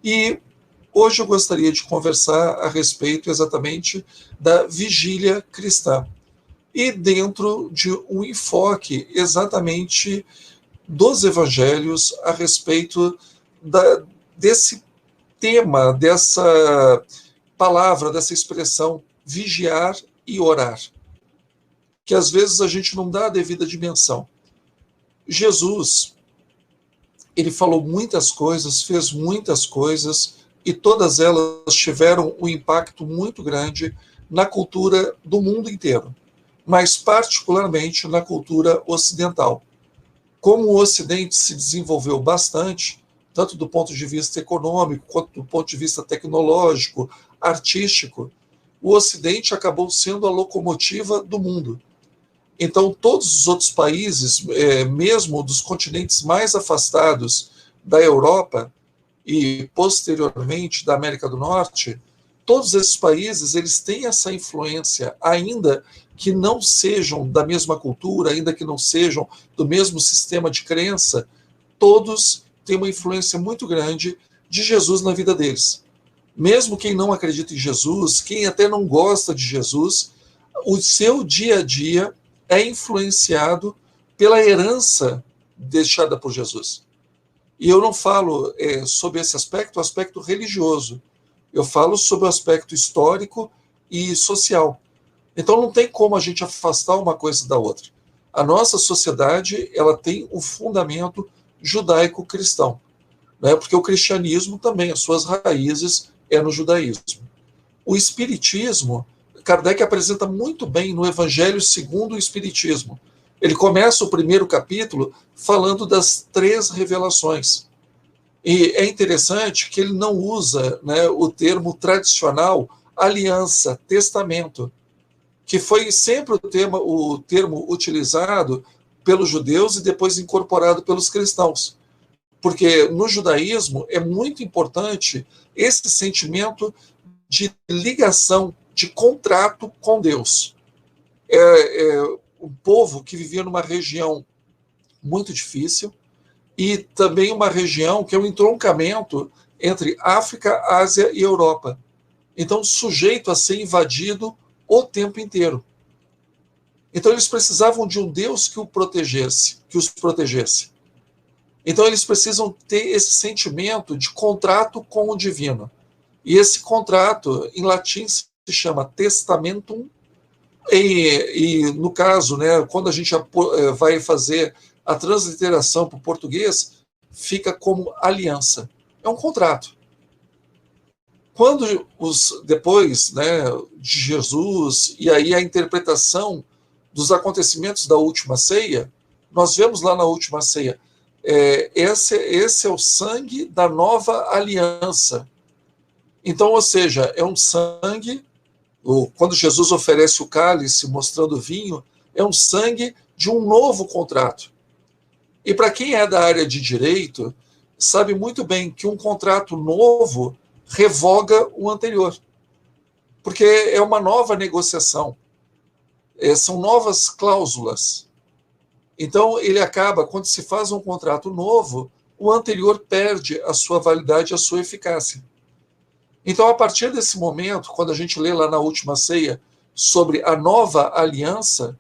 E hoje eu gostaria de conversar a respeito exatamente da vigília cristã. E dentro de um enfoque exatamente dos evangelhos a respeito desse tema, dessa palavra, dessa expressão, vigiar e orar, que às vezes a gente não dá a devida dimensão. Jesus, ele falou muitas coisas, fez muitas coisas, e todas elas tiveram um impacto muito grande na cultura do mundo inteiro, mas particularmente na cultura ocidental. Como o Ocidente se desenvolveu bastante, tanto do ponto de vista econômico, quanto do ponto de vista tecnológico, artístico, o Ocidente acabou sendo a locomotiva do mundo. Então, todos os outros países, mesmo dos continentes mais afastados da Europa e, posteriormente, da América do Norte, todos esses países eles têm essa influência, ainda que não sejam da mesma cultura, ainda que não sejam do mesmo sistema de crença, todos têm uma influência muito grande de Jesus na vida deles. Mesmo quem não acredita em Jesus, quem até não gosta de Jesus, o seu dia a dia é influenciado pela herança deixada por Jesus. E eu não falo sobre esse aspecto, o aspecto religioso. Eu falo sobre o aspecto histórico e social. Então não tem como a gente afastar uma coisa da outra. A nossa sociedade ela tem um fundamento judaico-cristão, né? Porque o cristianismo também, as suas raízes é no judaísmo. O espiritismo, Kardec apresenta muito bem no Evangelho segundo o Espiritismo. Ele começa o primeiro capítulo falando das 3 revelações. E é interessante que ele não usa, né, o termo tradicional aliança, testamento, que foi sempre o termo utilizado pelos judeus e depois incorporado pelos cristãos. Porque no judaísmo é muito importante esse sentimento de ligação, de contrato com Deus. É um povo que vivia numa região muito difícil e também uma região que é um entroncamento entre África, Ásia e Europa. Então, sujeito a ser invadido o tempo inteiro. Então, eles precisavam de um Deus que os protegesse. Então, eles precisam ter esse sentimento de contrato com o divino. E esse contrato, em latim, se chama testamentum, e no caso, né, quando a gente vai fazer a transliteração para o português, fica como aliança. É um contrato. Quando depois, né, de Jesus, e aí a interpretação dos acontecimentos da última ceia, nós vemos lá na última ceia, esse é o sangue da nova aliança. Então, ou seja, é um sangue, quando Jesus oferece o cálice mostrando o vinho, é um sangue de um novo contrato. E para quem é da área de direito, sabe muito bem que um contrato novo revoga o anterior, porque é uma nova negociação, são novas cláusulas. Então, ele acaba, quando se faz um contrato novo, o anterior perde a sua validade, a sua eficácia. Então, a partir desse momento, quando a gente lê lá na última ceia sobre a nova aliança,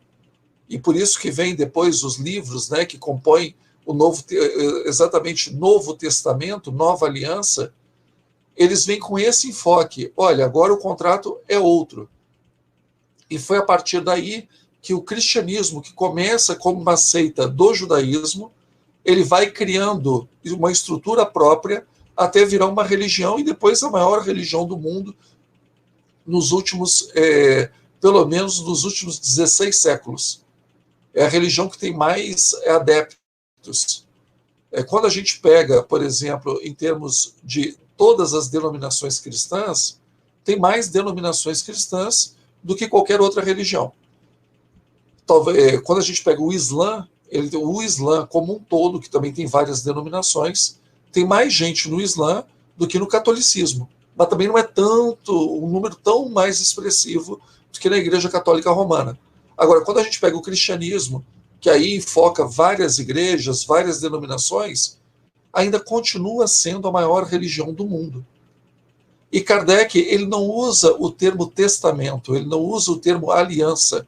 e por isso que vem depois os livros, né, que compõem exatamente Novo Testamento, Nova Aliança, eles vêm com esse enfoque. Olha, agora o contrato é outro. E foi a partir daí que o cristianismo, que começa como uma seita do judaísmo, ele vai criando uma estrutura própria até virar uma religião e depois a maior religião do mundo nos últimos, pelo menos nos últimos 16 séculos. É a religião que tem mais adeptos. Quando a gente pega, por exemplo, em termos de todas as denominações cristãs, tem mais denominações cristãs do que qualquer outra religião. Talvez, quando a gente pega o Islã, o Islã como um todo, que também tem várias denominações, tem mais gente no Islã do que no catolicismo. Mas também não é um número tão mais expressivo do que na Igreja Católica Romana. Agora, quando a gente pega o cristianismo, que aí foca várias igrejas, várias denominações, ainda continua sendo a maior religião do mundo. E Kardec, ele não usa o termo testamento, ele não usa o termo aliança.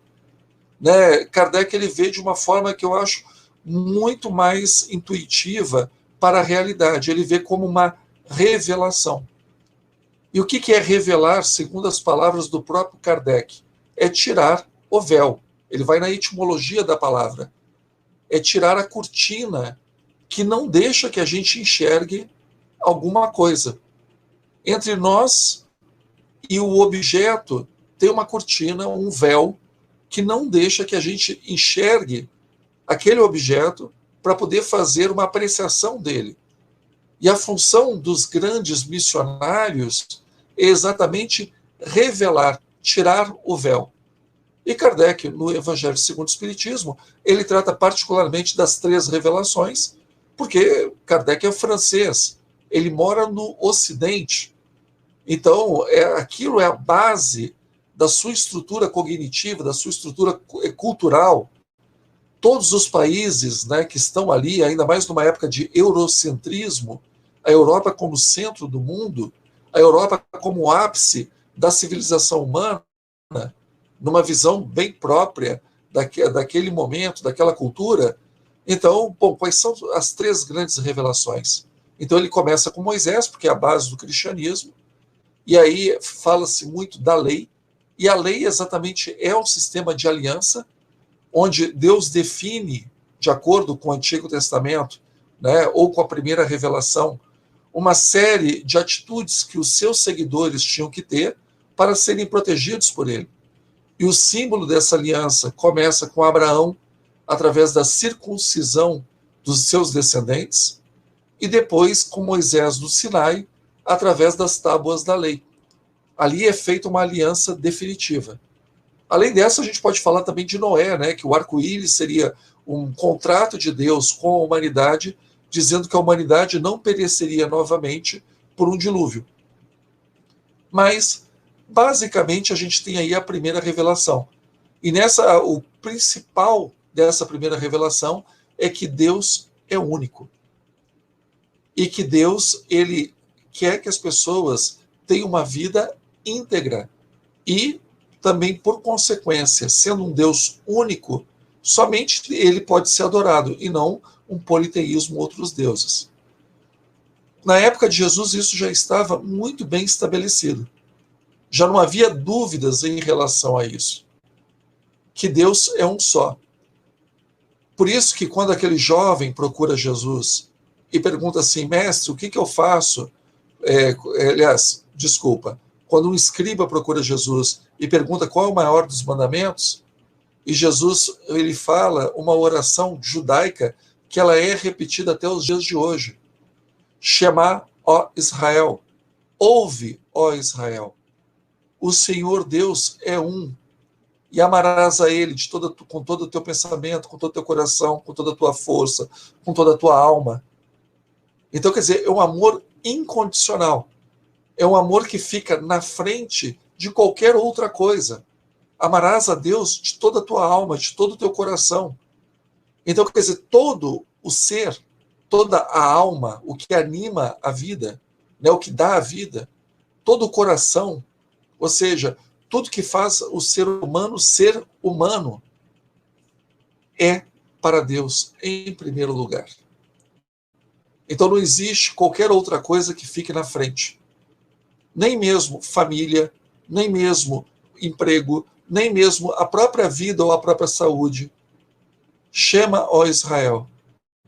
Né? Kardec, ele vê de uma forma que eu acho muito mais intuitiva para a realidade. Ele vê como uma revelação. E o que é revelar, segundo as palavras do próprio Kardec? É tirar o véu. Ele vai na etimologia da palavra. É tirar a cortina que não deixa que a gente enxergue alguma coisa. Entre nós e o objeto tem uma cortina, um véu, que não deixa que a gente enxergue aquele objeto para poder fazer uma apreciação dele. E a função dos grandes missionários é exatamente revelar, tirar o véu. E Kardec, no Evangelho segundo o Espiritismo, ele trata particularmente das 3 revelações, porque Kardec é francês, ele mora no Ocidente. Então, aquilo é a base da sua estrutura cognitiva, da sua estrutura cultural. Todos os países, né, que estão ali, ainda mais numa época de eurocentrismo, a Europa como centro do mundo, a Europa como ápice da civilização humana, numa visão bem própria daquele momento, daquela cultura. Então, bom, quais são as 3 grandes revelações? Então ele começa com Moisés, porque é a base do cristianismo, e aí fala-se muito da lei, e a lei exatamente é um sistema de aliança, onde Deus define, de acordo com o Antigo Testamento, né, ou com a primeira revelação, uma série de atitudes que os seus seguidores tinham que ter para serem protegidos por ele. E o símbolo dessa aliança começa com Abraão, através da circuncisão dos seus descendentes, e depois com Moisés no Sinai, através das tábuas da lei. Ali é feita uma aliança definitiva. Além dessa, a gente pode falar também de Noé, né, que o arco-íris seria um contrato de Deus com a humanidade, dizendo que a humanidade não pereceria novamente por um dilúvio. Mas, basicamente, a gente tem aí a primeira revelação. E nessa, o principal dessa primeira revelação é que Deus é único. E que Deus, ele quer que as pessoas tenham uma vida íntegra. E também, por consequência, sendo um Deus único, somente ele pode ser adorado, e não um politeísmo, outros deuses. Na época de Jesus, isso já estava muito bem estabelecido. Já não havia dúvidas em relação a isso. Que Deus é um só. Por isso que quando aquele jovem procura Jesus e pergunta assim, mestre, o que eu faço? Quando um escriba procura Jesus e pergunta qual é o maior dos mandamentos, e Jesus, ele fala uma oração judaica que ela é repetida até os dias de hoje. Shema, ó Israel. Ouve, ó Israel. O Senhor Deus é um. E amarás a Ele com todo o teu pensamento, com todo o teu coração, com toda a tua força, com toda a tua alma. Então, quer dizer, é um amor incondicional. É um amor que fica na frente de qualquer outra coisa. Amarás a Deus de toda a tua alma, de todo o teu coração. Então, quer dizer, todo o ser, toda a alma, o que anima a vida, né, o que dá a vida, todo o coração, ou seja, tudo que faz o ser humano, é para Deus em primeiro lugar. Então não existe qualquer outra coisa que fique na frente. Nem mesmo família, nem mesmo emprego, nem mesmo a própria vida ou a própria saúde. Shema, ó Israel.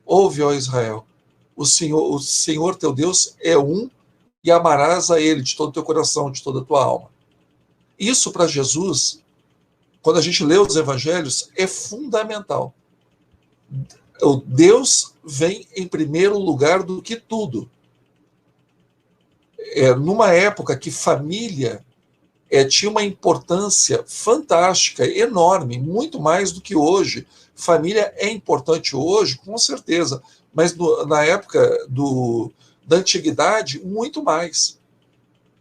Ouve, ó Israel. O Senhor teu Deus é um, e amarás a Ele de todo o teu coração, de toda a tua alma. Isso para Jesus, quando a gente lê os evangelhos, é fundamental. O Deus vem em primeiro lugar do que tudo. Numa época que família tinha uma importância fantástica, enorme, muito mais do que hoje. Família é importante hoje, com certeza, mas na época da antiguidade, muito mais.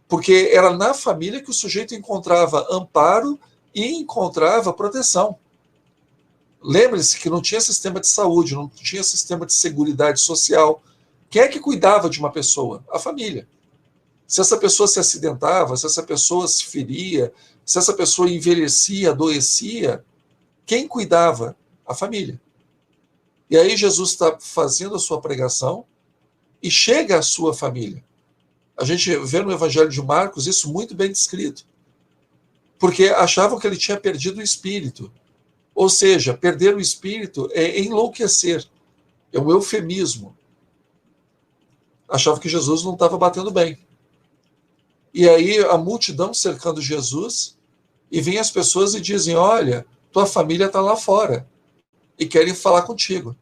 Porque era na família que o sujeito encontrava amparo e encontrava proteção. Lembre-se que não tinha sistema de saúde, não tinha sistema de seguridade social. Quem é que cuidava de uma pessoa? A família. Se essa pessoa se acidentava, se essa pessoa se feria, se essa pessoa envelhecia, adoecia, quem cuidava? A família. E aí Jesus está fazendo a sua pregação e chega à sua família. A gente vê no Evangelho de Marcos isso muito bem descrito. Porque achavam que ele tinha perdido o espírito. Ou seja, perder o espírito é enlouquecer. É um eufemismo. Achavam que Jesus não estava batendo bem. E aí a multidão cercando Jesus, e vêm as pessoas e dizem, olha, tua família está lá fora, e querem falar contigo.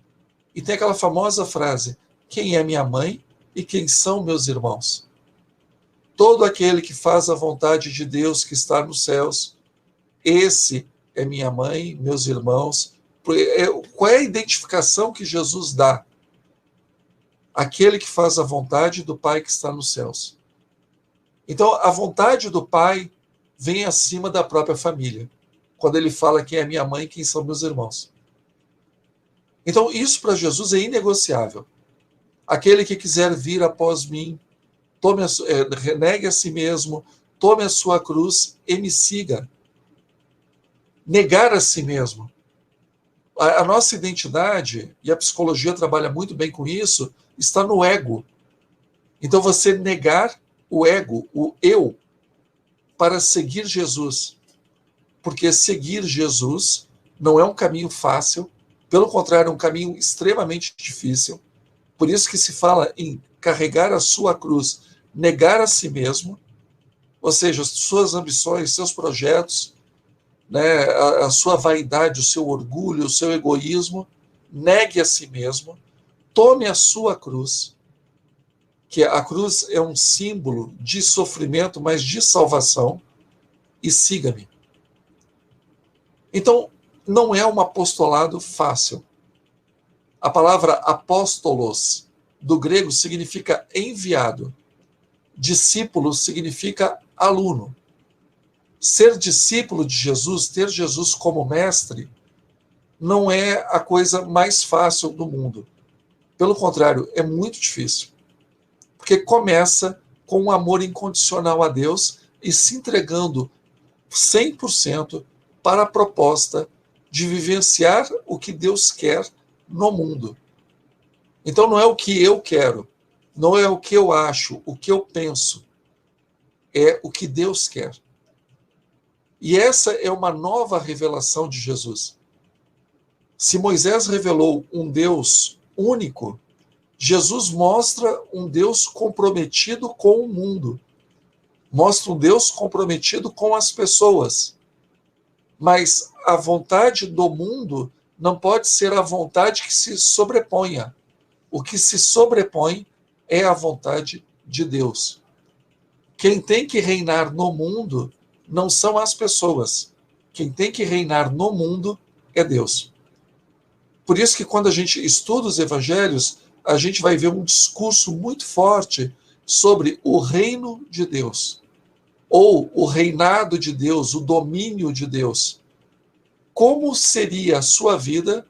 E tem aquela famosa frase, quem é minha mãe e quem são meus irmãos? Todo aquele que faz a vontade de Deus que está nos céus, esse é minha mãe, meus irmãos. Qual é a identificação que Jesus dá? Aquele que faz a vontade do Pai que está nos céus. Então, a vontade do Pai vem acima da própria família, quando ele fala quem é minha mãe e quem são meus irmãos. Então, isso para Jesus é inegociável. Aquele que quiser vir após mim, renegue a si mesmo, tome a sua cruz e me siga. Negar a si mesmo. A nossa identidade, e a psicologia trabalha muito bem com isso, está no ego. Então, você negar o ego, o eu, para seguir Jesus. Porque seguir Jesus não é um caminho fácil, pelo contrário, é um caminho extremamente difícil. Por isso que se fala em carregar a sua cruz, negar a si mesmo, ou seja, as suas ambições, seus projetos, né, a sua vaidade, o seu orgulho, o seu egoísmo, negue a si mesmo, tome a sua cruz, que a cruz é um símbolo de sofrimento, mas de salvação, e siga-me. Então, não é um apostolado fácil. A palavra apóstolos, do grego, significa enviado. Discípulo significa aluno. Ser discípulo de Jesus, ter Jesus como mestre, não é a coisa mais fácil do mundo. Pelo contrário, é muito difícil. Porque começa com um amor incondicional a Deus e se entregando 100% para a proposta de vivenciar o que Deus quer no mundo. Então não é o que eu quero, não é o que eu acho, o que eu penso, é o que Deus quer. E essa é uma nova revelação de Jesus. Se Moisés revelou um Deus único, Jesus mostra um Deus comprometido com o mundo. Mostra um Deus comprometido com as pessoas. Mas a vontade do mundo não pode ser a vontade que se sobreponha. O que se sobrepõe é a vontade de Deus. Quem tem que reinar no mundo não são as pessoas. Quem tem que reinar no mundo é Deus. Por isso que quando a gente estuda os evangelhos, a gente vai ver um discurso muito forte sobre o reino de Deus, ou o reinado de Deus, o domínio de Deus. Como seria a sua vida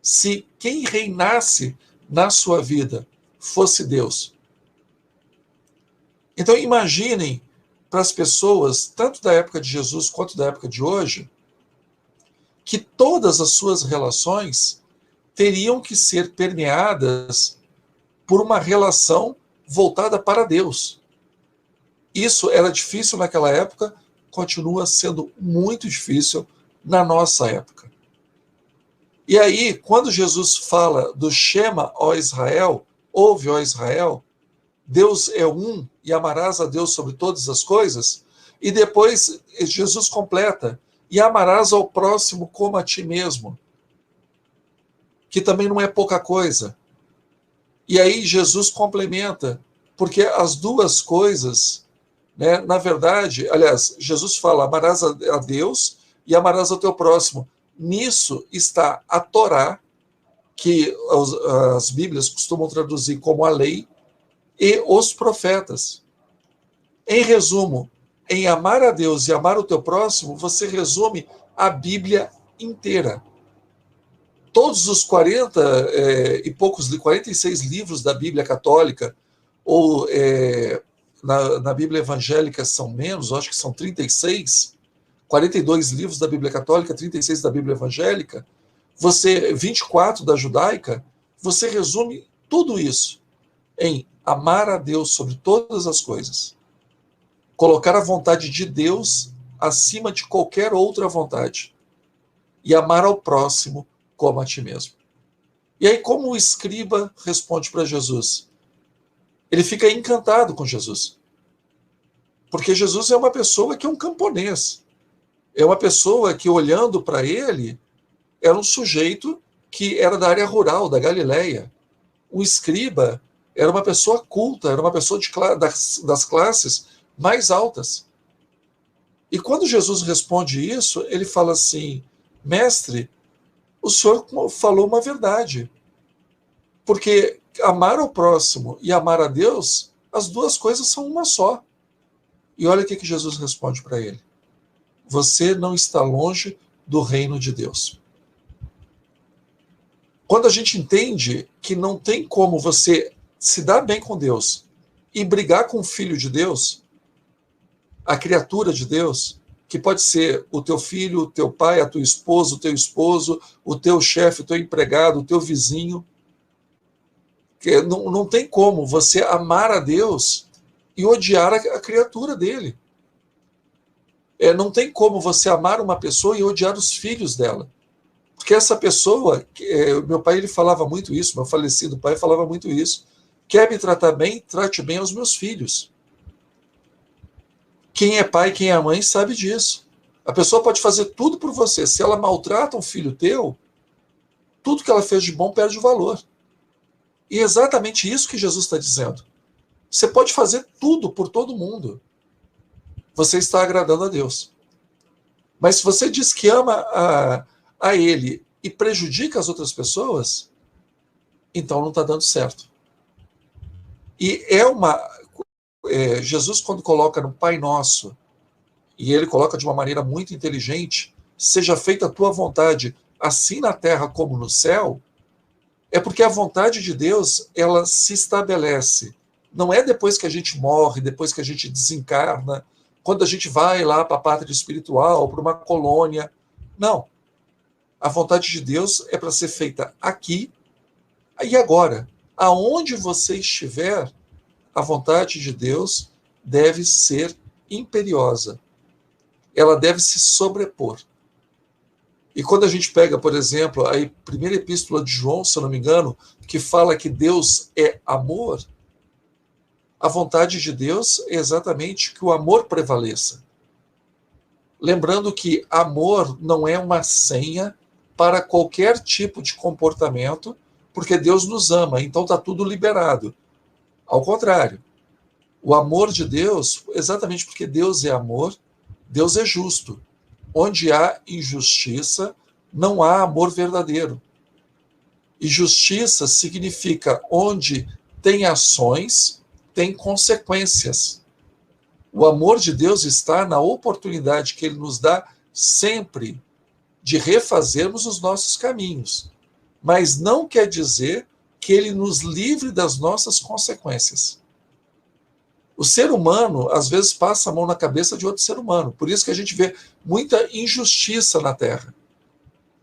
se quem reinasse na sua vida fosse Deus? Então imaginem para as pessoas, tanto da época de Jesus quanto da época de hoje, que todas as suas relações teriam que ser permeadas por uma relação voltada para Deus. Isso era difícil naquela época, continua sendo muito difícil na nossa época. E aí, quando Jesus fala do Shema, ó Israel, ouve, ó Israel, Deus é um e amarás a Deus sobre todas as coisas, e depois Jesus completa, e amarás ao próximo como a ti mesmo, que também não é pouca coisa. E aí Jesus complementa, porque as duas coisas, né, na verdade, aliás, Jesus fala, amarás a Deus e amarás ao teu próximo. Nisso está a Torá, que as Bíblias costumam traduzir como a lei, e os profetas. Em resumo, em amar a Deus e amar o teu próximo, você resume a Bíblia inteira. todos os 40 e poucos, 46 livros da Bíblia Católica, ou na Bíblia Evangélica são menos, acho que são 36, 42 livros da Bíblia Católica, 36 da Bíblia Evangélica, 24 da Judaica, você resume tudo isso em amar a Deus sobre todas as coisas, colocar a vontade de Deus acima de qualquer outra vontade e amar ao próximo como a ti mesmo. E aí, como o escriba responde para Jesus? Ele fica encantado com Jesus, porque Jesus é uma pessoa que é um camponês, é uma pessoa que, olhando para ele, era um sujeito que era da área rural, da Galileia. O escriba era uma pessoa culta, era uma pessoa das classes mais altas. E quando Jesus responde isso, ele fala assim: mestre, o senhor falou uma verdade. Porque amar ao próximo e amar a Deus, as duas coisas são uma só. E olha o que Jesus responde para ele: você não está longe do reino de Deus. Quando a gente entende que não tem como você se dar bem com Deus e brigar com o Filho de Deus, a criatura de Deus, que pode ser o teu filho, o teu pai, a tua esposa, o teu esposo, o teu chefe, o teu empregado, o teu vizinho, que não tem como você amar a Deus e odiar a criatura dele. Não tem como você amar uma pessoa e odiar os filhos dela. Porque essa pessoa, meu pai ele falava muito isso, meu falecido pai falava muito isso: quer me tratar bem, trate bem aos meus filhos. Quem é pai, quem é mãe sabe disso. A pessoa pode fazer tudo por você. Se ela maltrata um filho teu, tudo que ela fez de bom perde o valor. E é exatamente isso que Jesus está dizendo. Você pode fazer tudo por todo mundo. Você está agradando a Deus. Mas se você diz que ama a Ele e prejudica as outras pessoas, então não está dando certo. E Jesus, quando coloca no Pai Nosso, e ele coloca de uma maneira muito inteligente: seja feita a tua vontade, assim na terra como no céu, é porque a vontade de Deus, ela se estabelece. Não é depois que a gente morre, depois que a gente desencarna, quando a gente vai lá para a pátria espiritual, para uma colônia. Não. A vontade de Deus é para ser feita aqui e agora. Aonde você estiver, a vontade de Deus deve ser imperiosa. Ela deve se sobrepor. E quando a gente pega, por exemplo, a primeira epístola de João, se eu não me engano, que fala que Deus é amor, a vontade de Deus é exatamente que o amor prevaleça. Lembrando que amor não é uma senha para qualquer tipo de comportamento, porque Deus nos ama, então está tudo liberado. Ao contrário, o amor de Deus, exatamente porque Deus é amor, Deus é justo. Onde há injustiça, não há amor verdadeiro. E justiça significa onde tem ações, tem consequências. O amor de Deus está na oportunidade que Ele nos dá sempre de refazermos os nossos caminhos. Mas não quer dizer que Ele nos livre das nossas consequências. O ser humano, às vezes, passa a mão na cabeça de outro ser humano. Por isso que a gente vê muita injustiça na Terra.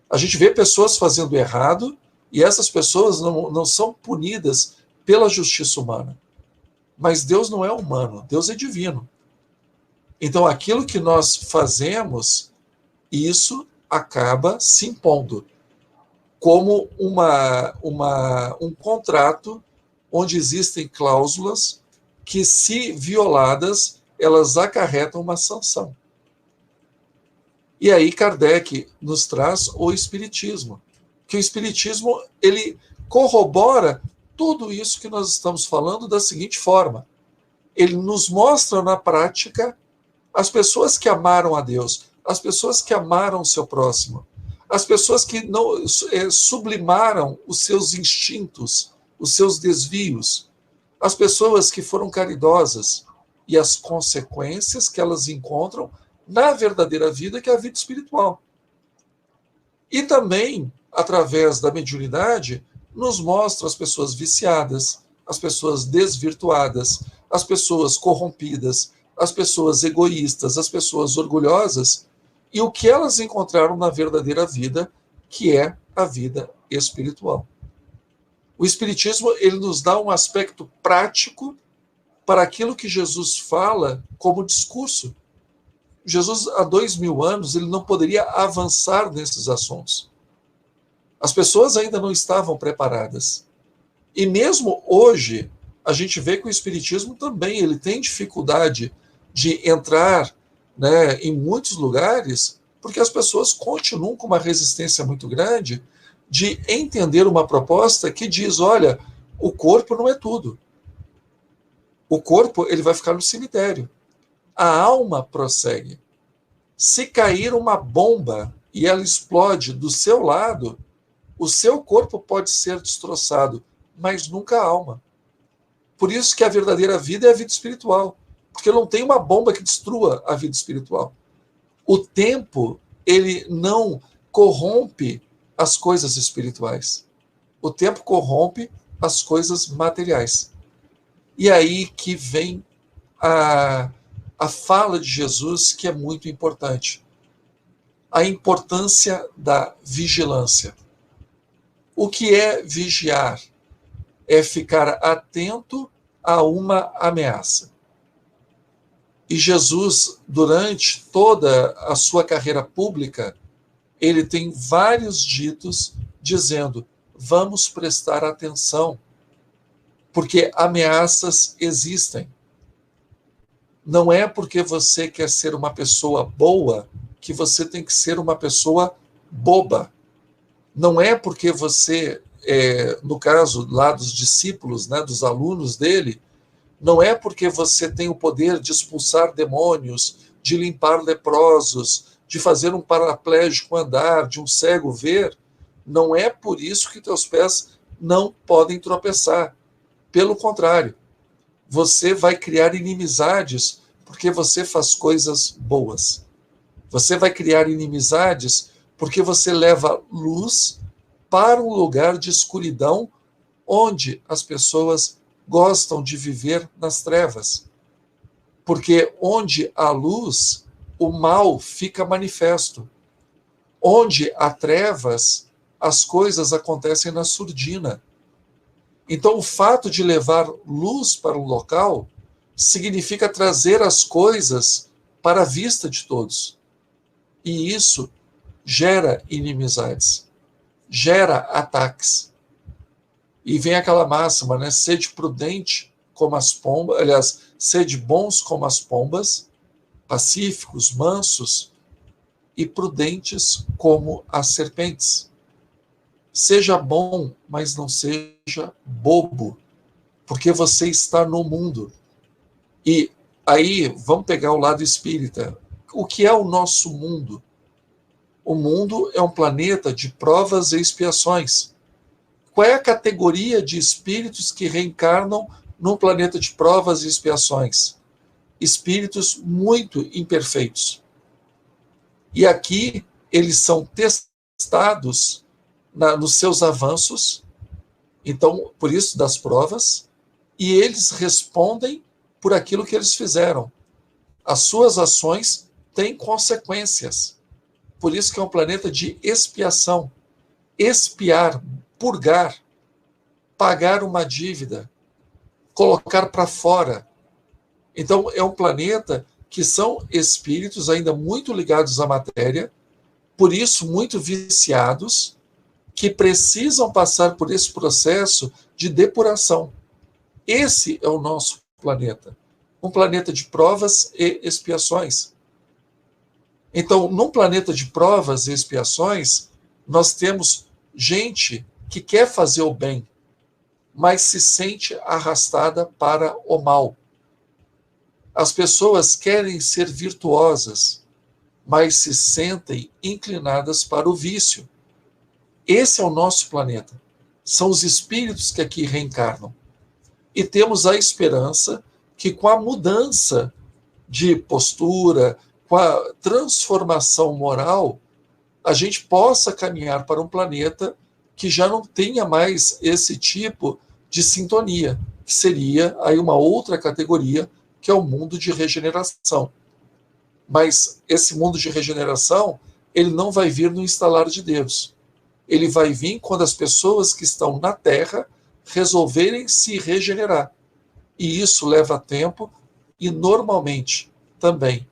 A gente vê pessoas fazendo errado e essas pessoas não são punidas pela justiça humana. Mas Deus não é humano, Deus é divino. Então, aquilo que nós fazemos, isso acaba se impondo como um contrato onde existem cláusulas que, se violadas, elas acarretam uma sanção. E aí Kardec nos traz o Espiritismo, que o Espiritismo ele corrobora tudo isso que nós estamos falando da seguinte forma: ele nos mostra na prática as pessoas que amaram a Deus, as pessoas que amaram o seu próximo, as pessoas que não sublimaram os seus instintos, os seus desvios, as pessoas que foram caridosas e as consequências que elas encontram na verdadeira vida, que é a vida espiritual. E também através da mediunidade, nos mostra as pessoas viciadas, as pessoas desvirtuadas, as pessoas corrompidas, as pessoas egoístas, as pessoas orgulhosas, e o que elas encontraram na verdadeira vida, que é a vida espiritual. O Espiritismo, ele nos dá um aspecto prático para aquilo que Jesus fala como discurso. Jesus, há 2000 anos, ele não poderia avançar nesses assuntos. As pessoas ainda não estavam preparadas. E mesmo hoje, a gente vê que o Espiritismo também ele tem dificuldade de entrar, né, em muitos lugares, porque as pessoas continuam com uma resistência muito grande de entender uma proposta que diz, olha, o corpo não é tudo. O corpo ele vai ficar no cemitério. A alma prossegue. Se cair uma bomba e ela explode do seu lado, o seu corpo pode ser destroçado, mas nunca a alma. Por isso que a verdadeira vida é a vida espiritual, porque não tem uma bomba que destrua a vida espiritual. O tempo, ele não corrompe as coisas espirituais. O tempo corrompe as coisas materiais. E aí que vem a fala de Jesus, que é muito importante. A importância da vigilância. O que é vigiar? É ficar atento a uma ameaça. E Jesus, durante toda a sua carreira pública, ele tem vários ditos dizendo, vamos prestar atenção, porque ameaças existem. Não é porque você quer ser uma pessoa boa que você tem que ser uma pessoa boba. Não é porque você, no caso lá dos discípulos, né, dos alunos dele, não é porque você tem o poder de expulsar demônios, de limpar leprosos, de fazer um paraplégico andar, de um cego ver, não é por isso que teus pés não podem tropeçar. Pelo contrário, você vai criar inimizades porque você faz coisas boas. Você vai criar inimizades porque você leva luz para um lugar de escuridão onde as pessoas gostam de viver nas trevas. Porque onde há luz, o mal fica manifesto. Onde há trevas, as coisas acontecem na surdina. Então, o fato de levar luz para um local significa trazer as coisas para a vista de todos. E isso gera inimizades, gera ataques. E vem aquela máxima, né? Sede prudente como as pombas, aliás, sede bons como as pombas, pacíficos, mansos e prudentes como as serpentes. Seja bom, mas não seja bobo, porque você está no mundo. E aí, vamos pegar o lado espírita. O que é o nosso mundo? O mundo é um planeta de provas e expiações. Qual é a categoria de espíritos que reencarnam num planeta de provas e expiações? Espíritos muito imperfeitos. E aqui eles são testados nos seus avanços, então, por isso das provas, e eles respondem por aquilo que eles fizeram. As suas ações têm consequências. Por isso que é um planeta de expiação. Expiar, purgar, pagar uma dívida, colocar para fora. Então, é um planeta que são espíritos ainda muito ligados à matéria, por isso muito viciados, que precisam passar por esse processo de depuração. Esse é o nosso planeta. Um planeta de provas e expiações. Então, num planeta de provas e expiações, nós temos gente que quer fazer o bem, mas se sente arrastada para o mal. As pessoas querem ser virtuosas, mas se sentem inclinadas para o vício. Esse é o nosso planeta. São os espíritos que aqui reencarnam. E temos a esperança que com a mudança de postura, com a transformação moral, a gente possa caminhar para um planeta que já não tenha mais esse tipo de sintonia, que seria aí uma outra categoria, que é o mundo de regeneração. Mas esse mundo de regeneração, ele não vai vir no instalar de Deus. Ele vai vir quando as pessoas que estão na Terra resolverem se regenerar. E isso leva tempo e, normalmente, também,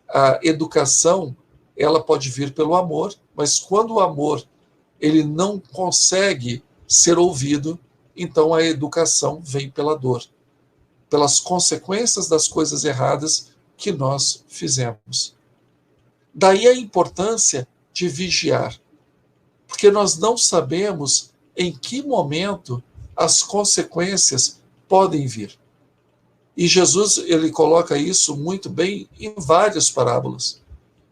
a educação, ela pode vir pelo amor, mas quando o amor ele não consegue ser ouvido, então a educação vem pela dor, pelas consequências das coisas erradas que nós fizemos. Daí a importância de vigiar, porque nós não sabemos em que momento as consequências podem vir. E Jesus, ele coloca isso muito bem em várias parábolas.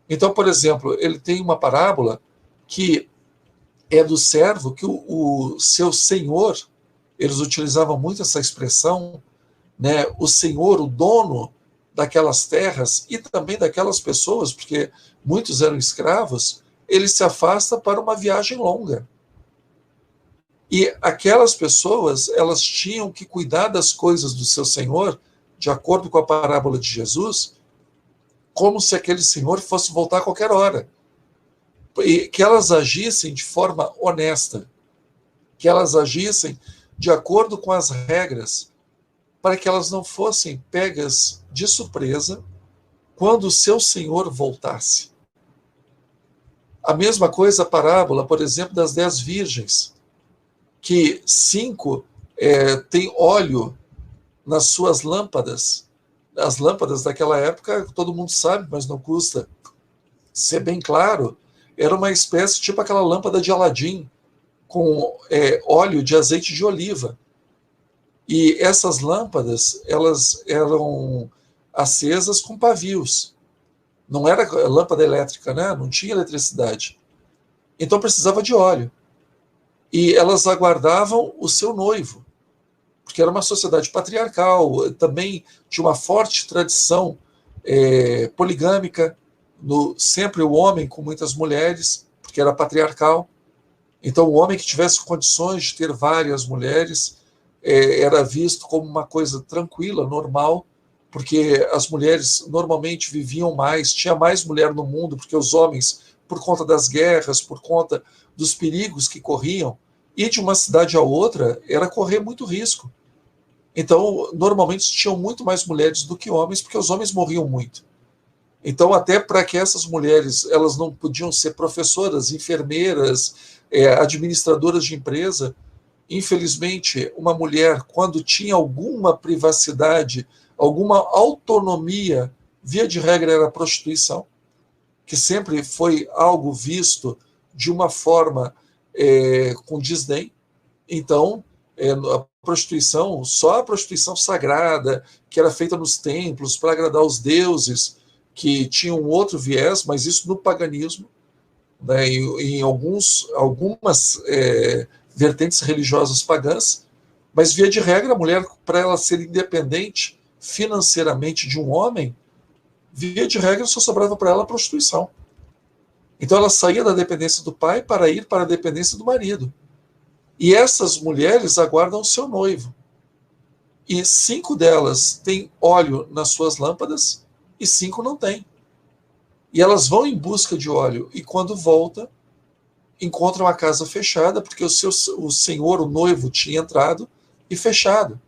Então, por exemplo, ele tem uma parábola que é do servo que o seu senhor, eles utilizavam muito essa expressão, né? O senhor, o dono daquelas terras e também daquelas pessoas, porque muitos eram escravos, ele se afasta para uma viagem longa. E aquelas pessoas, elas tinham que cuidar das coisas do seu senhor, de acordo com a parábola de Jesus, como se aquele senhor fosse voltar a qualquer hora. E que elas agissem de forma honesta, que elas agissem de acordo com as regras, para que elas não fossem pegas de surpresa quando o seu senhor voltasse. A mesma coisa a parábola, por exemplo, das 10 virgens, que 5 têm óleo nas suas lâmpadas. As lâmpadas daquela época, todo mundo sabe, mas não custa ser bem claro, era uma espécie tipo aquela lâmpada de Aladim, com óleo de azeite de oliva. E essas lâmpadas, elas eram acesas com pavios. Não era lâmpada elétrica, né? Não tinha eletricidade. Então precisava de óleo. E elas aguardavam o seu noivo, porque era uma sociedade patriarcal, também tinha uma forte tradição poligâmica, sempre o homem com muitas mulheres, porque era patriarcal. Então o homem que tivesse condições de ter várias mulheres era visto como uma coisa tranquila, normal, porque as mulheres normalmente viviam mais, tinha mais mulher no mundo, porque os homens, por conta das guerras, por conta dos perigos que corriam, ir de uma cidade a outra era correr muito risco. Então, normalmente tinham muito mais mulheres do que homens, porque os homens morriam muito. Então, até para que essas mulheres, elas não podiam ser professoras, enfermeiras, administradoras de empresa. Infelizmente, uma mulher, quando tinha alguma privacidade, alguma autonomia, via de regra era a prostituição, que sempre foi algo visto de uma forma com desdém. Então, a prostituição, só a prostituição sagrada, que era feita nos templos para agradar os deuses, que tinham um outro viés, mas isso no paganismo, né, em algumas vertentes religiosas pagãs, mas via de regra, a mulher, para ela ser independente financeiramente de um homem, via de regra só sobrava para ela a prostituição. Então ela saía da dependência do pai para ir para a dependência do marido. E essas mulheres aguardam o seu noivo. E 5 delas têm óleo nas suas lâmpadas e 5 não têm. E elas vão em busca de óleo e quando voltam, encontram a casa fechada, porque o senhor, o noivo, tinha entrado e fechado.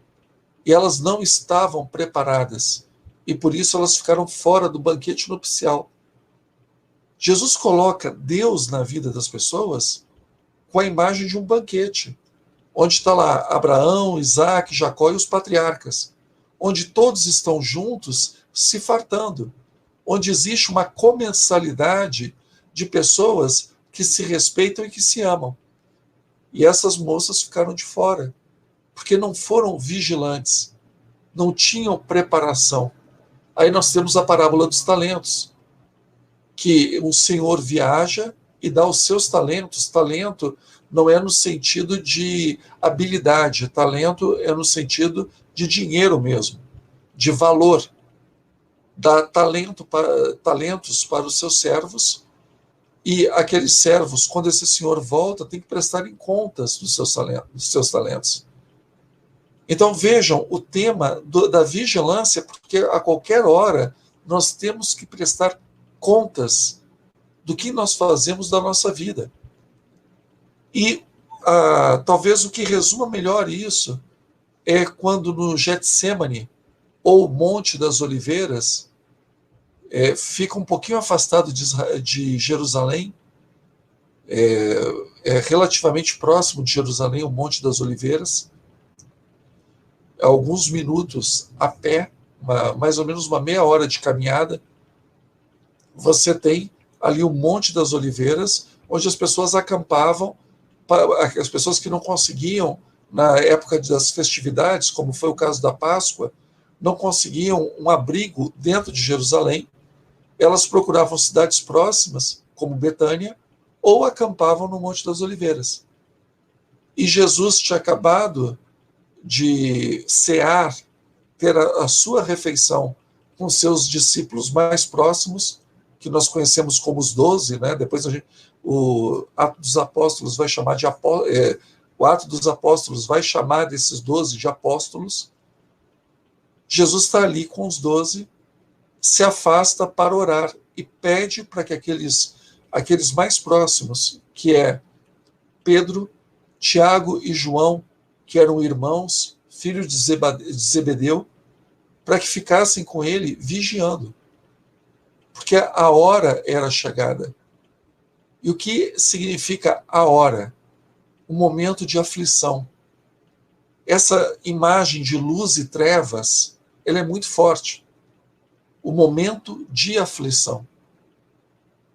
E elas não estavam preparadas. E por isso elas ficaram fora do banquete nupcial. Jesus coloca Deus na vida das pessoas com a imagem de um banquete, onde está lá Abraão, Isaac, Jacó e os patriarcas, onde todos estão juntos se fartando, onde existe uma comensalidade de pessoas que se respeitam e que se amam. E essas moças ficaram de fora, porque não foram vigilantes, não tinham preparação. Aí nós temos a parábola dos talentos, que o Senhor viaja e dá os seus talentos. Talento não é no sentido de habilidade, talento é no sentido de dinheiro mesmo, de valor. Dá talentos para os seus servos E aqueles servos, quando esse senhor volta, tem que prestar em contas dos seus talentos. Então vejam o tema da vigilância, porque a qualquer hora nós temos que prestar contas do que nós fazemos da nossa vida. E talvez o que resuma melhor isso é quando no Getsemane, ou Monte das Oliveiras, fica um pouquinho afastado de Jerusalém, relativamente próximo de Jerusalém, o Monte das Oliveiras, alguns minutos a pé, mais ou menos uma meia hora de caminhada, você tem ali o Monte das Oliveiras, onde as pessoas acampavam, as pessoas que não conseguiam, na época das festividades, como foi o caso da Páscoa, não conseguiam um abrigo dentro de Jerusalém, elas procuravam cidades próximas, como Betânia, ou acampavam no Monte das Oliveiras. E Jesus tinha acabado de cear, ter a sua refeição com seus discípulos mais próximos, que nós conhecemos como os 12, né? Depois o Ato dos Apóstolos vai chamar o Ato dos Apóstolos vai chamar desses 12 de apóstolos. Jesus está ali com os 12, se afasta para orar e pede para que aqueles mais próximos, que é Pedro, Tiago e João, que eram irmãos, filhos de Zebedeu, para que ficassem com ele vigiando. Porque a hora era chegada. E o que significa a hora? Um momento de aflição. Essa imagem de luz e trevas, ela é muito forte. O momento de aflição.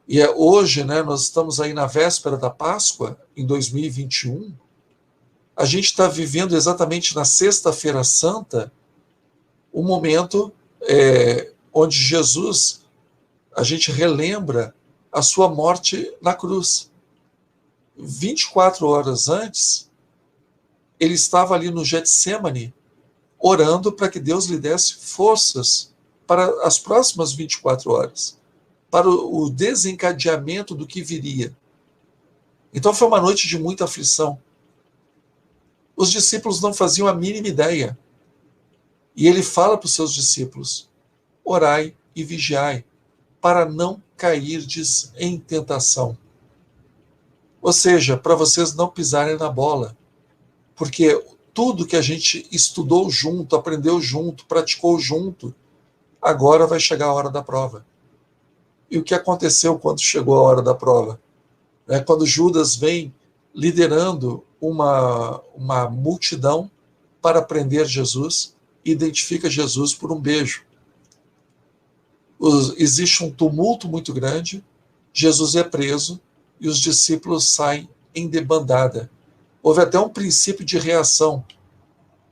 E hoje, né, nós estamos aí na véspera da Páscoa, em 2021, a gente está vivendo exatamente na Sexta-feira Santa, um momento onde Jesus, a gente relembra a sua morte na cruz. 24 horas antes, ele estava ali no Getsemane, orando para que Deus lhe desse forças para as próximas 24 horas, para o desencadeamento do que viria. Então foi uma noite de muita aflição. Os discípulos não faziam a mínima ideia. E ele fala para os seus discípulos: orai e vigiai, para não cairdes em tentação. Ou seja, para vocês não pisarem na bola. Porque tudo que a gente estudou junto, aprendeu junto, praticou junto, agora vai chegar a hora da prova. E o que aconteceu quando chegou a hora da prova? Quando Judas vem liderando uma multidão para prender Jesus, identifica Jesus por um beijo. Existe um tumulto muito grande, Jesus é preso e os discípulos saem em debandada. Houve até um princípio de reação.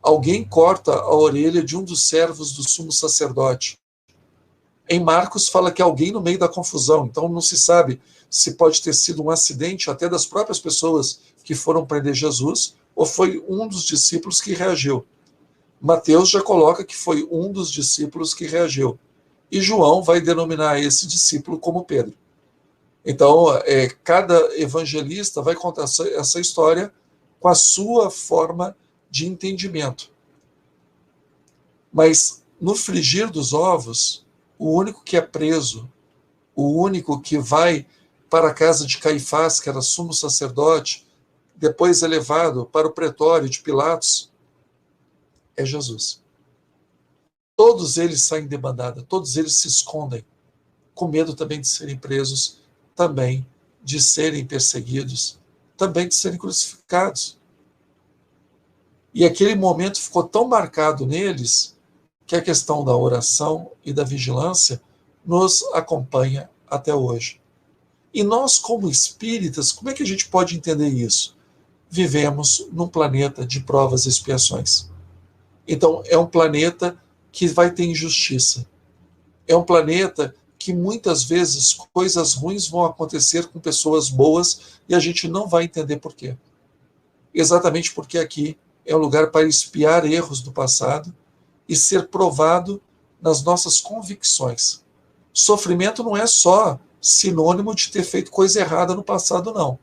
Alguém corta a orelha de um dos servos do sumo sacerdote. Em Marcos fala que alguém no meio da confusão, então não se sabe se pode ter sido um acidente até das próprias pessoas que foram prender Jesus, ou foi um dos discípulos que reagiu. Mateus já coloca que foi um dos discípulos que reagiu. E João vai denominar esse discípulo como Pedro. Então, cada evangelista vai contar essa história com a sua forma de entendimento. Mas, no frigir dos ovos, o único que é preso, o único que vai para a casa de Caifás, que era sumo sacerdote, depois é levado para o pretório de Pilatos, é Jesus. Todos eles saem de bandada, todos eles se escondem, com medo também de serem presos, também de serem perseguidos, também de serem crucificados. E aquele momento ficou tão marcado neles que a questão da oração e da vigilância nos acompanha até hoje. E nós, como espíritas, como é que a gente pode entender isso? Vivemos num planeta de provas e expiações. Então, é um planeta que vai ter injustiça. É um planeta que muitas vezes coisas ruins vão acontecer com pessoas boas e a gente não vai entender por quê. Exatamente porque aqui é um lugar para expiar erros do passado e ser provado nas nossas convicções. Sofrimento não é só sinônimo de ter feito coisa errada no passado, não.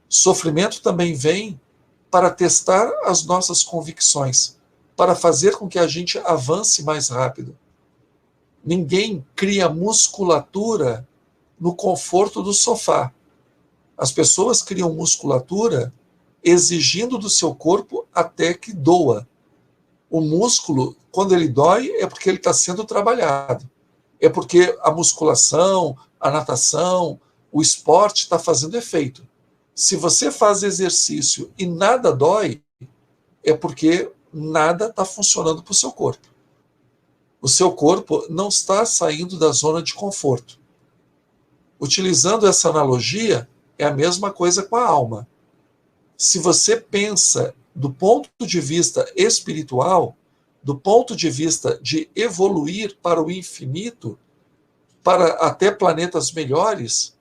Sofrimento também vem para testar as nossas convicções, para fazer com que a gente avance mais rápido. Ninguém cria musculatura no conforto do sofá. As pessoas criam musculatura exigindo do seu corpo até que doa. O músculo, quando ele dói, é porque ele está sendo trabalhado. É porque a musculação, a natação, o esporte está fazendo efeito. Se você faz exercício e nada dói, é porque nada está funcionando para o seu corpo. O seu corpo não está saindo da zona de conforto. Utilizando essa analogia, é a mesma coisa com a alma. Se você pensa do ponto de vista espiritual, do ponto de vista de evoluir para o infinito, para até planetas melhores,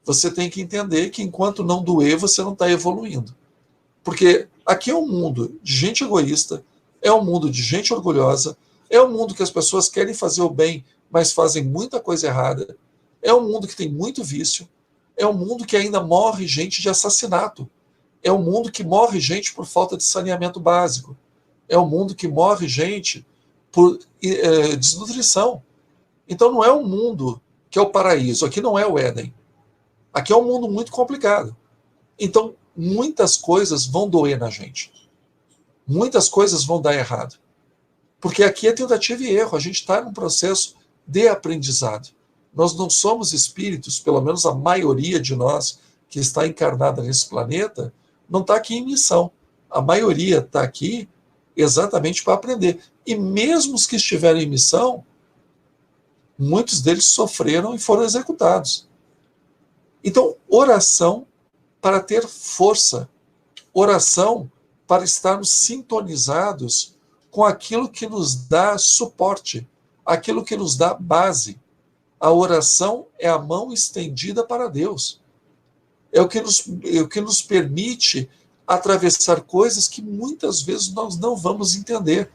você tem que entender que enquanto não doer, você não está evoluindo. Porque aqui é um mundo de gente egoísta, é um mundo de gente orgulhosa, é um mundo que as pessoas querem fazer o bem, mas fazem muita coisa errada, é um mundo que tem muito vício, é um mundo que ainda morre gente de assassinato, é um mundo que morre gente por falta de saneamento básico, é um mundo que morre gente por desnutrição. Então não é um mundo que é o paraíso, aqui não é o Éden. Aqui é um mundo muito complicado. Então, muitas coisas vão doer na gente. Muitas coisas vão dar errado. Porque aqui é tentativa e erro. A gente está num processo de aprendizado. Nós não somos espíritos, pelo menos a maioria de nós que está encarnada nesse planeta, não está aqui em missão. A maioria está aqui exatamente para aprender. E mesmo os que estiverem em missão, muitos deles sofreram e foram executados. Então, oração para ter força, oração para estarmos sintonizados com aquilo que nos dá suporte, aquilo que nos dá base. A oração é a mão estendida para Deus. É o que nos permite atravessar coisas que muitas vezes nós não vamos entender.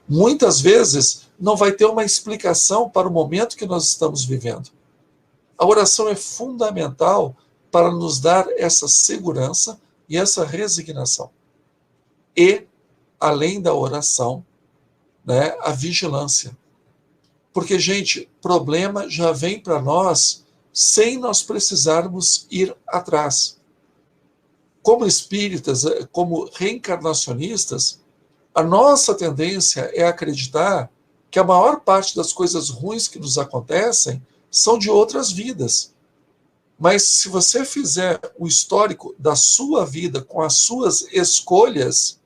Muitas vezes não vai ter uma explicação para o momento que nós estamos vivendo. A oração é fundamental para nos dar essa segurança e essa resignação. E, além da oração, né, a vigilância. Porque, gente, problema já vem para nós sem nós precisarmos ir atrás. Como espíritas, como reencarnacionistas, a nossa tendência é acreditar que a maior parte das coisas ruins que nos acontecem são de outras vidas. Mas se você fizer o histórico da sua vida com as suas escolhas,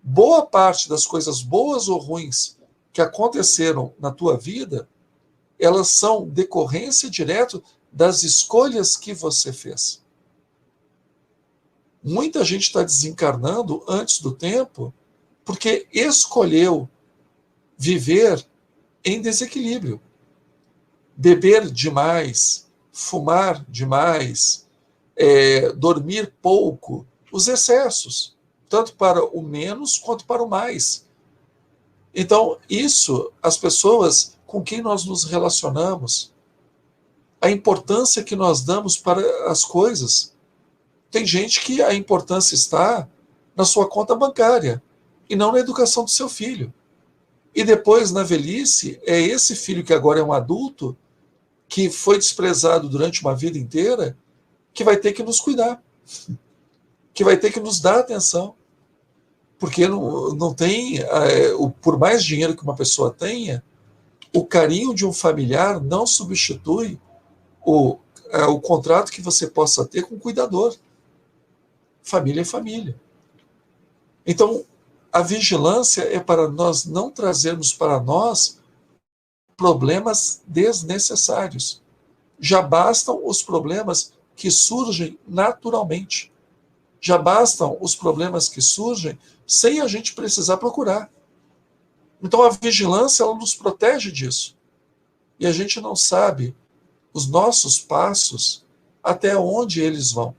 boa parte das coisas boas ou ruins que aconteceram na tua vida, elas são decorrência direta das escolhas que você fez. Muita gente está desencarnando antes do tempo porque escolheu viver em desequilíbrio. Beber demais, fumar demais, dormir pouco, os excessos, tanto para o menos quanto para o mais. Então, isso, as pessoas com quem nós nos relacionamos, a importância que nós damos para as coisas. Tem gente que a importância está na sua conta bancária e não na educação do seu filho. E depois, na velhice, é esse filho que agora é um adulto, que foi desprezado durante uma vida inteira, que vai ter que nos cuidar, que vai ter que nos dar atenção. Porque não tem, por mais dinheiro que uma pessoa tenha, o carinho de um familiar não substitui o contrato que você possa ter com o cuidador. Família é família. Então, a vigilância é para nós não trazermos para nós problemas desnecessários. Já bastam os problemas que surgem naturalmente. Já bastam os problemas que surgem sem a gente precisar procurar. Então a vigilância, ela nos protege disso. E a gente não sabe os nossos passos até onde eles vão.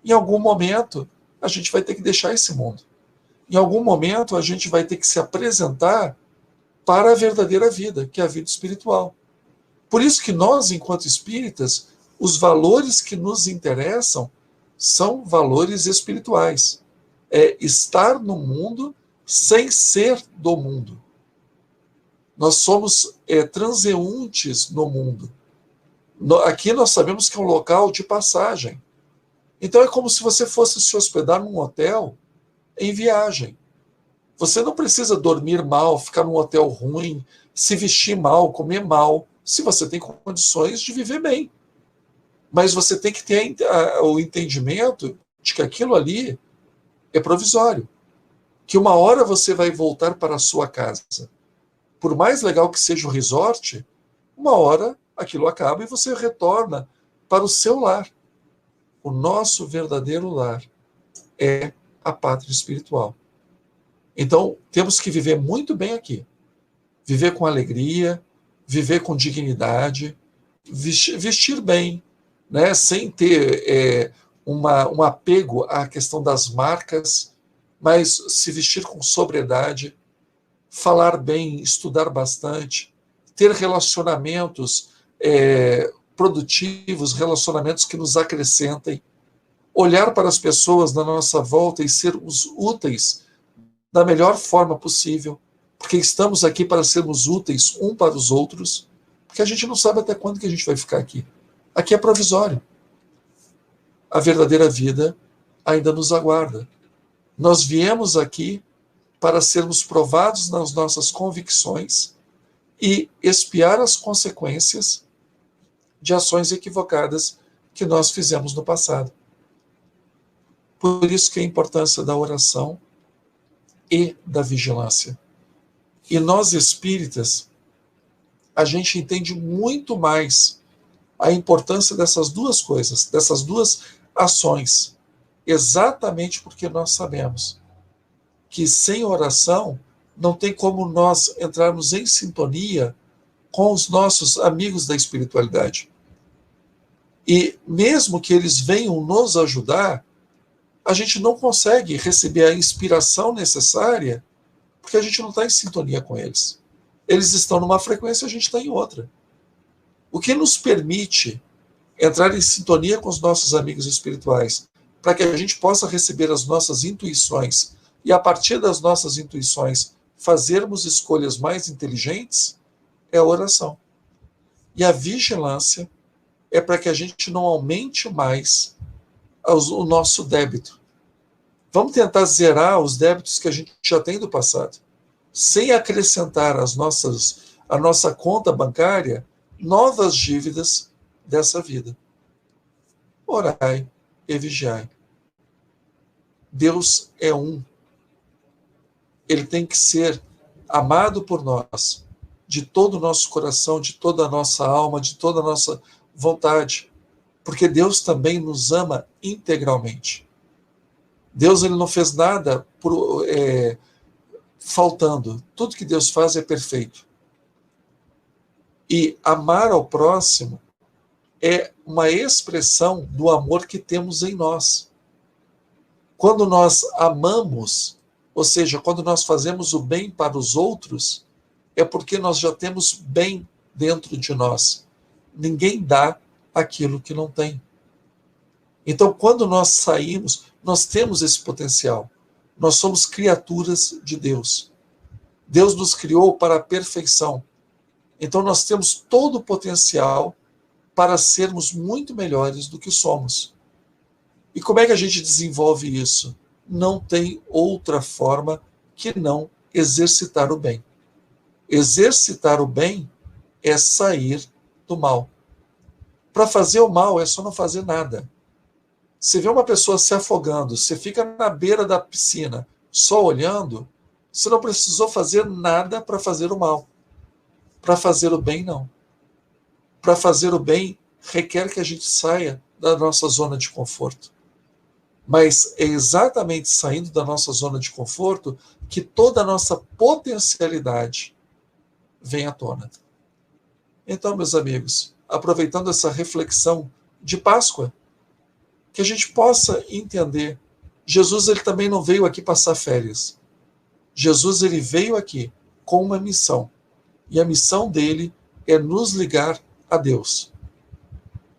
Em algum momento, a gente vai ter que deixar esse mundo. Em algum momento, a gente vai ter que se apresentar para a verdadeira vida, que é a vida espiritual. Por isso que nós, enquanto espíritas, os valores que nos interessam são valores espirituais. É estar no mundo sem ser do mundo. Nós somos transeuntes no mundo. Aqui nós sabemos que é um local de passagem. Então é como se você fosse se hospedar num hotel em viagem. Você não precisa dormir mal, ficar num hotel ruim, se vestir mal, comer mal, se você tem condições de viver bem. Mas você tem que ter o entendimento de que aquilo ali é provisório. Que uma hora você vai voltar para a sua casa. Por mais legal que seja o resort, uma hora aquilo acaba e você retorna para o seu lar. O nosso verdadeiro lar é a pátria espiritual. Então, temos que viver muito bem aqui. Viver com alegria, viver com dignidade, vestir bem, né? Sem ter um apego à questão das marcas, mas se vestir com sobriedade, falar bem, estudar bastante, ter relacionamentos produtivos, relacionamentos que nos acrescentem, olhar para as pessoas na nossa volta e sermos úteis da melhor forma possível, porque estamos aqui para sermos úteis um para os outros, porque a gente não sabe até quando que a gente vai ficar aqui. Aqui é provisório. A verdadeira vida ainda nos aguarda. Nós viemos aqui para sermos provados nas nossas convicções e expiar as consequências de ações equivocadas que nós fizemos no passado. Por isso que a importância da oração e da vigilância. E nós espíritas, a gente entende muito mais a importância dessas duas coisas, dessas duas ações, exatamente porque nós sabemos que sem oração não tem como nós entrarmos em sintonia com os nossos amigos da espiritualidade. E mesmo que eles venham nos ajudar, a gente não consegue receber a inspiração necessária porque a gente não está em sintonia com eles. Eles estão numa frequência, a gente está em outra. O que nos permite entrar em sintonia com os nossos amigos espirituais, para que a gente possa receber as nossas intuições e, a partir das nossas intuições, fazermos escolhas mais inteligentes, é a oração. E a vigilância é para que a gente não aumente mais o nosso débito. Vamos tentar zerar os débitos que a gente já tem do passado, sem acrescentar a nossa conta bancária novas dívidas dessa vida. Orai e vigiai. Deus é um. Ele tem que ser amado por nós, de todo o nosso coração, de toda a nossa alma, de toda a nossa vontade, porque Deus também nos ama integralmente. Deus, ele não fez nada faltando. Tudo que Deus faz é perfeito. E amar ao próximo é uma expressão do amor que temos em nós. Quando nós amamos, ou seja, quando nós fazemos o bem para os outros, é porque nós já temos bem dentro de nós. Ninguém dá aquilo que não tem. Então, quando nós saímos, nós temos esse potencial. Nós somos criaturas de Deus. Deus nos criou para a perfeição. Então, nós temos todo o potencial para sermos muito melhores do que somos. E como é que a gente desenvolve isso? Não tem outra forma que não exercitar o bem. Exercitar o bem é sair do mal. Para fazer o mal é só não fazer nada. Você vê uma pessoa se afogando, você fica na beira da piscina só olhando, você não precisou fazer nada para fazer o mal. Para fazer o bem, não. Para fazer o bem, requer que a gente saia da nossa zona de conforto. Mas é exatamente saindo da nossa zona de conforto que toda a nossa potencialidade vem à tona. Então, meus amigos, aproveitando essa reflexão de Páscoa, que a gente possa entender, Jesus ele também não veio aqui passar férias. Jesus ele veio aqui com uma missão. E a missão dele é nos ligar a Deus.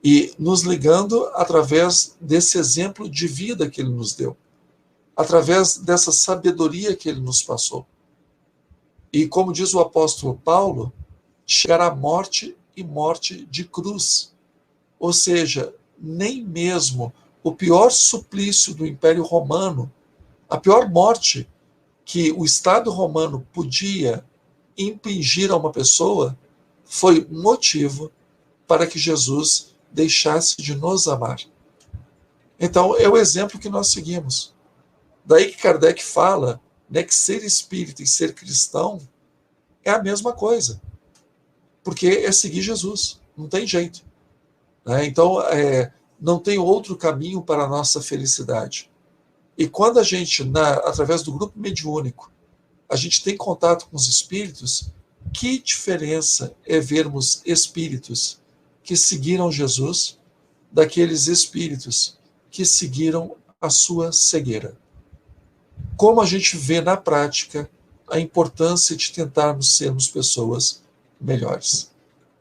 E nos ligando através desse exemplo de vida que ele nos deu, através dessa sabedoria que ele nos passou. E como diz o apóstolo Paulo, chegar à morte e morte de cruz. Ou seja, nem mesmo o pior suplício do Império Romano, a pior morte que o Estado romano podia impingir a uma pessoa, foi motivo para que Jesus deixasse de nos amar. Então, é o exemplo que nós seguimos. Daí que Kardec fala, né, que ser espírita e ser cristão é a mesma coisa, porque é seguir Jesus, não tem jeito. Né? Então, não tem outro caminho para a nossa felicidade. E quando a gente, através do grupo mediúnico, a gente tem contato com os espíritos, que diferença é vermos espíritos que seguiram Jesus daqueles espíritos que seguiram a sua cegueira? Como a gente vê na prática a importância de tentarmos sermos pessoas melhores.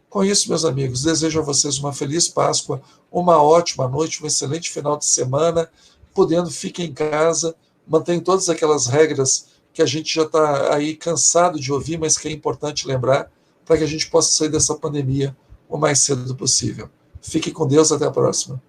Com isso, meus amigos, desejo a vocês uma feliz Páscoa, uma ótima noite, um excelente final de semana. Podendo, fiquem em casa, mantenham todas aquelas regras que a gente já está aí cansado de ouvir, mas que é importante lembrar, para que a gente possa sair dessa pandemia o mais cedo possível. Fiquem com Deus, até a próxima.